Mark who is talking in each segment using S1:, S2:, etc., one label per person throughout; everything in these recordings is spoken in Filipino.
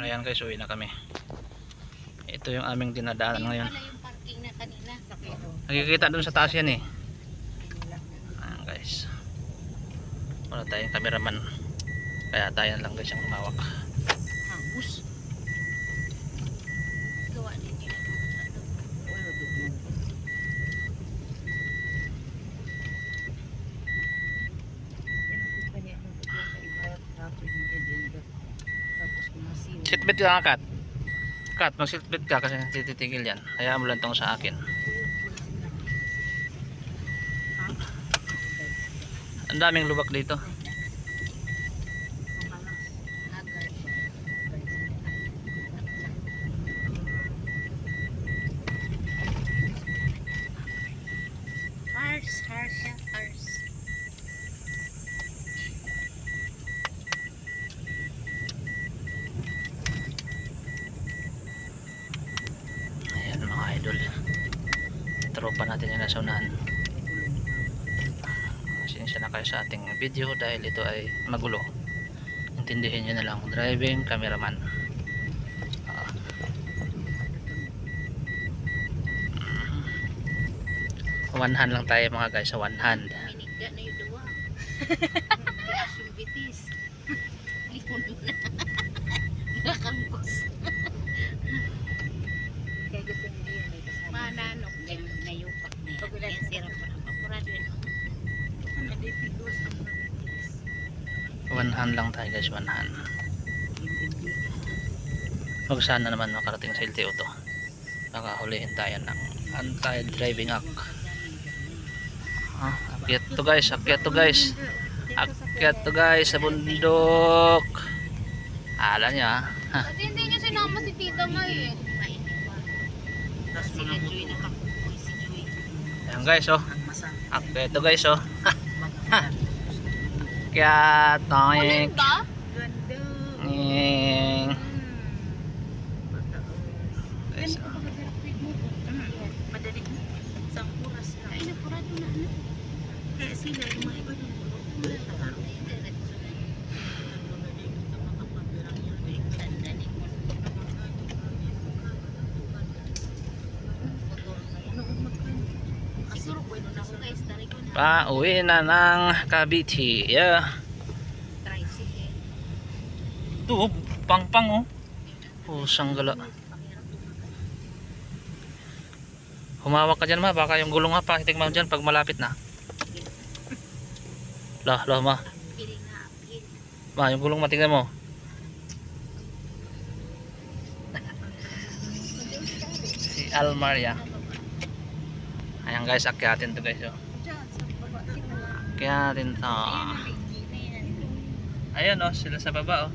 S1: Ayan guys, uwi na kami. Ito yung aming dinadaanan ngayon.
S2: Yung parking na kanina.
S1: Nakikita dun sa taas yan eh. Ayan guys. Wala tayong cameraman. Kaya tayo lang guys ang humawak.
S2: Hangos. Gawa din nila.
S1: Seatbelt ka Kat. Kat, mag seatbelt ka kasi tititigil yan. Hayaan mo lang tong sa akin. Ang daming lubak dito.
S2: Harsh.
S1: Ayan mga idol. Tropa natin yung nasa unahan. Pasensya na kayo sa ating video dahil ito ay magulo. Intindihin nyo na lang. Driving cameraman. One hand lang tayo mga guys, sa one hand.
S2: Minigda na yung duwa. Tigas yung bitis. Likon mo na. Nakangkos. Kaya gusto nyo yun eh. Mananok. Nayupak na yan. Yan sirap pa. Apurado yun.
S1: One hand lang tayo guys, one hand. Huwag sana naman makarating sa LTO to. Nakahulihin tayo ng anti-driving act. Akyat to guys, akyat to guys. Akyat to guys sa bundok. Alam nyo ha.
S2: Kasi hindi nyo sinama si Tita May eh. Sila Joy nakakupoy si Joy.
S1: Ayan guys oh. Akyat to guys oh. Akyat.
S2: Kulit ba?
S1: Nying. Guys oh.
S2: Madali. Isang oras lang. Ay, napurado na ano. Kaya sila yung mga iba yung
S1: Pauwi na ng Cavite. Yeah. Ito, pang-pang oh. Pusang gala. Humawak ka dyan ma, baka yung gulong ha, pakitig mo dyan pag malapit na. Lah ma. Ma, yung gulong matignan mo. Si Almaria. Ayan guys, akyatin to guys oh. Akyatin to. Ayan oh, sila sa baba oh.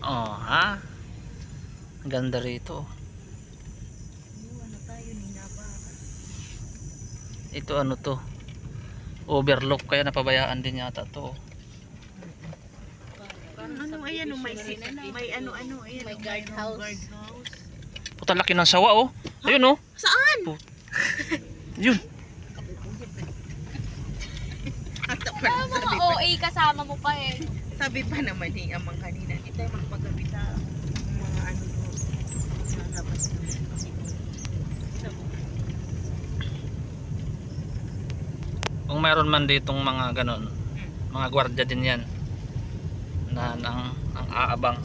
S1: Oh, ha? Ganda rito. Ito ano to? Overlook kaya napabayaan din yata to.
S2: Ano ayan may ano ayan may guardhouse.
S1: Puta laki ng sawa oh. Ayun oh.
S2: Saan?
S1: Yun.
S2: Mga OA kasama mo pa eh.
S3: Sabi pa naman ni Amang kanina, hindi tayo magpagabi sa mga ano doon. Sa labas na.
S1: Kung mayroon man ditong mga ganon, mga gwardiya din yan na ang aabang.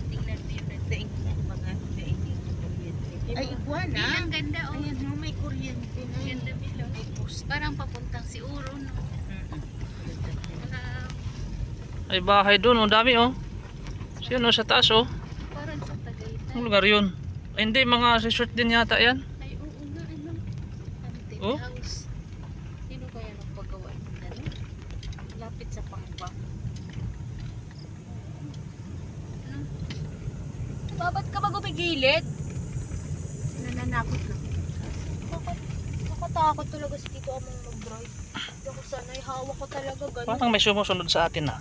S3: Tingnan mo yung nagdaing mga daing. Ay, iguana.
S2: Ang ganda oh.
S3: Ayan, no, may kuryente na.
S2: Ganda bilo.
S3: May post.
S2: Parang papuntang si Uro no.
S1: Ay bahay doon, ang dami oh. Siyan oh, sa taas oh.
S2: Parang sa Tagaytay.
S1: Ang lugar yun. Ay, hindi, mga resort din yata yan.
S2: Ay oo nga ano. Haunted
S1: Oh?
S2: house. Sino kaya nagpagawa ng ano? Lapit sa Pangpang. Ano? Babat ka ba gumigilid?
S3: Nananakot lang.
S2: Nakatakot talaga si Tito Among mag-drive. Hindi ako sanay, hawak ko talaga ganun.
S1: Parang may sumusunod sa atin ah.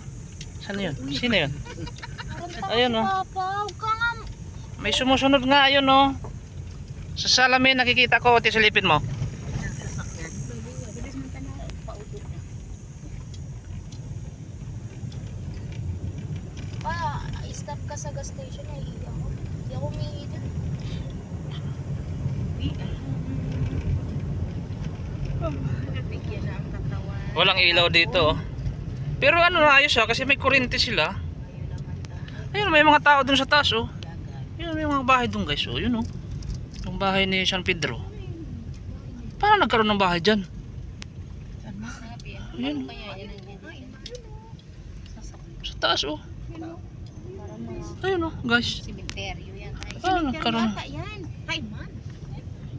S1: Saan yun? Sino yun?
S2: Parang tanga
S1: Ayun,
S2: si
S1: oh.
S2: Papa, huwag ka nga.
S1: May sumusunod nga, ayun oh. Sa salamin nakikita ko, silipin mo.
S3: Ng sasakyan.
S2: Bilis mo tanaw, pautot na. Stop ka sa gas station ay iiyak ko. Hindi ako humingi dun.
S3: Nabigyan na ang katawan.
S1: Walang ilaw dito. Oh. Pero ano na ayos kasi may kuryente sila.
S3: Ayun naman tayo.
S1: Ayun, may mga tao dun sa taas oh.
S3: Dagat.
S1: Ayun, may mga bahay dun guys oh. Yun oh. Yung bahay ni San Pedro. Paano nagkaroon ng bahay dyan?
S3: Saan ma?
S2: Sabi yan.
S1: Ayun.
S2: Ano kaya yan ang ganyan? Sasakyan.
S1: Sa taas oh.
S2: Para mga
S1: Ayun oh guys.
S2: simenteryo yan. Ay,
S1: Paano nagkaroon?
S2: yata yan. Kaiman.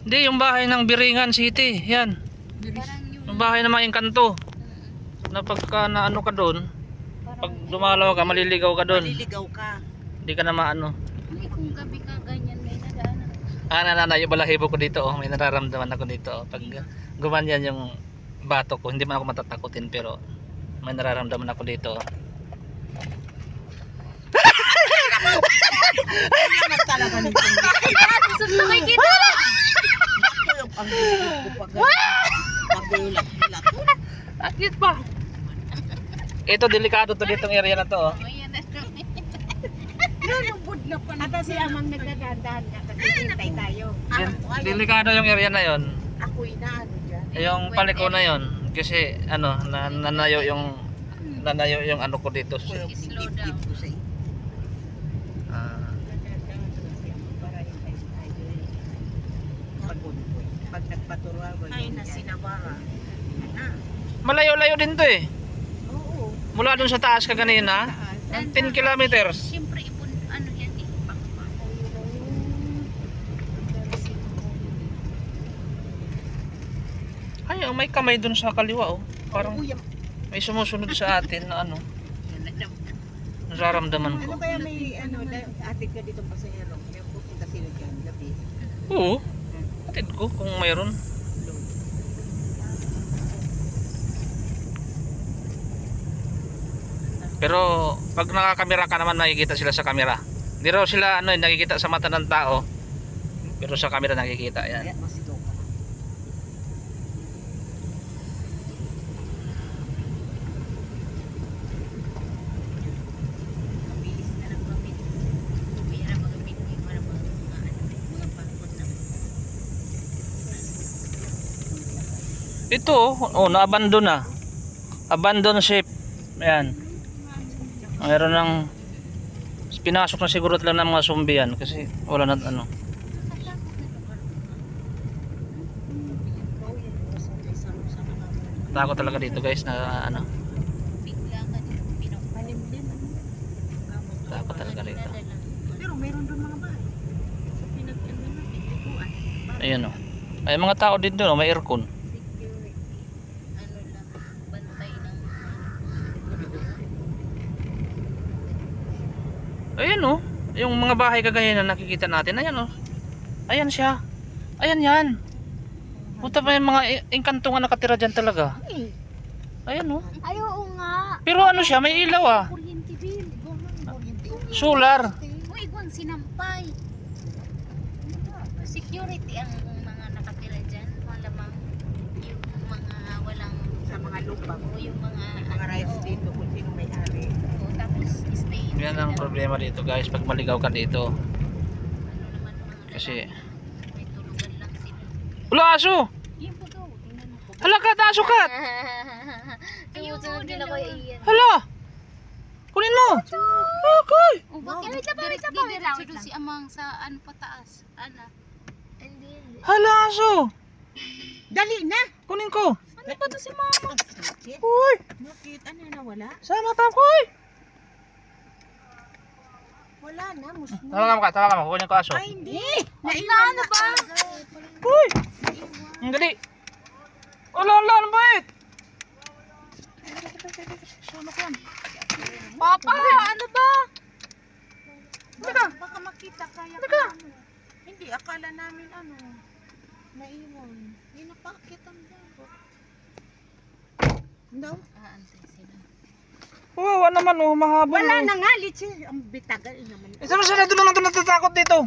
S1: Hindi, yung bahay ng Biringan City. Yan.
S2: Parang yung...
S1: Yung bahay ng mga engkanto. Na pagka na ano ka doon, pag dumalaw ka, maliligaw ka doon.
S3: Maliligaw ka.
S1: Hindi ka na maano.
S2: Ay, kung gabi ka ganyan, may nadaanan.
S1: Nanay, yung balahibo ko dito, oh, may nararamdaman ako dito. Oh. Pag gumanyan yung bato ko, hindi man ako matatakutin pero may nararamdaman ako dito. Oh.
S3: Ay, naman talaga nito.
S2: Sunod kita!
S3: Ako yung pang-ibig ko pag pag-ulak-ulak.
S1: Akit pa. Ito delikado to ditong area na to. Oh.
S2: Ayan na.
S3: Nalubod na pa. Ata si Amang nagdadandahan nga kasi hintay tayo.
S1: Delikado yung area na yon.
S3: Ako'y na ano dyan.
S1: Yung paliko na yon kasi ano nanayo yung ano ko dito.
S3: Ako yung
S2: Slow
S3: pinipip ko sa iyo.
S1: Ah,
S3: Para hintay tayo. Pagod ko. Pag nagpaturuan ko. Ay, na sinabara.
S1: malayo-layo din to eh.
S3: Oo.
S1: Mula dun sa taas ka kanina, 10 kilometers.
S2: Siyempre, ano yan eh.
S1: Ay, may kamay dun sa kaliwa oh. Parang
S3: Uy,
S1: may sumusunod sa atin na ano. Nararamdaman
S3: ano
S1: ko.
S3: kaya may atin ka dito pasahero? May pupunta sila dyan, gabi.
S1: Oo. Atid ko kung mayroon. Pero pag nakakamera ka naman nakikita sila sa kamera. Hindi raw sila ano nakikita sa mata ng tao. Pero sa kamera nakikita yan.
S3: Kaya masigaw ka.
S2: Mabilis na lang mamit. Kaya na mga video, para mga pagod na.
S1: Ito oh, na-abandon na. Abandon ship. Ayan. Mayroon ng pinasok na siguro lang ng mga zombie yan kasi wala na ano. Takot talaga dito guys na ano.
S2: Bigla ka din,
S3: Palimlim.
S1: Takot talaga dito.
S3: Pero meron doon mga bahay. Sa pinag-ano na, pinagkuhan.
S1: Ayun oh. Ay mga tao din doon, oh, may aircon.
S2: Security. Ano lang, bantay ng...
S1: Ayun oh. Yung mga bahay kagaya na nakikita natin. Ayan oh. Ayan siya. Ayan yan. Puta pa yung mga engkanto nga nakatira dyan talaga. Ayan oh.
S2: Ay, oo nga.
S1: Pero ano siya, may ilaw ah.
S2: Kuryente bill.
S1: Solar.
S2: Uy, kung sinampay. Security ang mga nakatira dyan. Malamang yung mga walang...
S3: Sa mga lupa.
S2: O yung mga...
S3: Mga rights dito kung sino may-ari.
S2: O, tapos stay.
S1: Yan ang problema dito guys pag maligaw ka dito.
S2: Ano naman mga...
S1: Kasi
S2: May tulugan lang sila.
S1: wala aso.
S2: Yung po daw. Tingnan mo po.
S1: Hala kat, aso kat.
S2: Sumusunod din ako iyan.
S1: Hala. Kunin mo. Okay.
S2: Oh, bakit? Wait lang. Diretso si Amang sa ano pataas. Ana. Hindi.
S1: Hala aso.
S3: Dali na!
S1: Kunin ko.
S2: Ano ba to si Mama?
S1: Uy.
S3: Bakit? Ano na wala?
S1: Sama ko.
S3: Wala na, musno.
S1: Tawagan mo. Kunin ko aso.
S3: Ay, hindi!
S2: Ano ba?
S1: Uy. Ang dali. Ala, ang bait.
S2: Papa, ano ba?
S3: Baka makita kaya ka. Hindi, akala namin ano. Naiwan. Hindi napakit ang dapat. No?
S2: Aantay sila.
S1: Wawa naman oh, mahaba.
S3: Wala na nga, Litsi. Ang bitagal naman.
S1: Isa mo sila doon natatakot dito.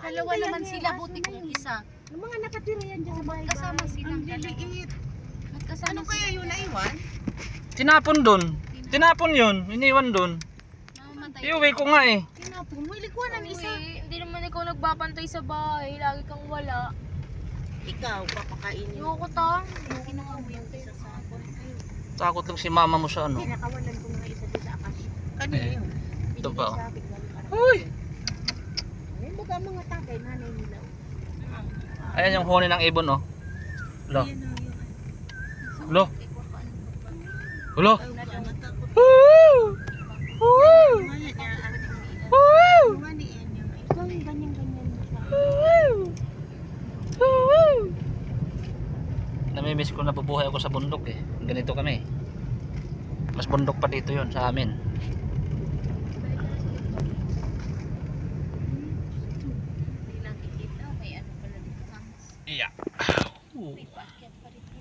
S2: Dalawa naman sila, buti kung isa.
S3: Yung mga nakatira yan dyan sa bahay.
S2: Magkasama silang
S3: Ang
S2: dalawa.
S3: liliit.
S2: Magkasama
S3: Ano kaya
S2: sila.
S3: yun naiwan?
S1: Tinapon dun. Tinapon yun. Iniwan dun.
S2: Namamatay.
S1: Iuwi ko nga eh.
S3: Tinapon mo, ilikuan ang isa.
S4: Hindi naman ikaw nagbabantay sa bahay. Lagi kang wala.
S3: Ikaw, papakainin.
S4: Ayoko ta.
S2: Kinuha mo yung isa sa akin.
S1: Takot lang si mama mo sa ano.
S3: Pinakawalan ko nga isa sa akasya. Kanina
S1: Eh,
S3: yun.
S1: ito pa, oh.
S3: Uy! Ayun, baga mga tatay, nanay nila.
S1: Ayan yung huni ng ibon oh. Lo.
S3: Ayan na yun.
S1: Lo. Lo.
S3: Ay, natakot.
S1: Woo! Woo!
S3: Mga yan, yan, ang tingin.
S1: Woo!
S3: Mga ni yan yung ito. Ganyan-ganyan mo siya.
S1: Namimiss ko na bubuhay ako sa bundok eh. Ganito kami. Mas bundok pa dito yon sa amin.
S2: Hindi nakikita. May ano pala dito.
S1: Iya.
S2: May basket pa dito.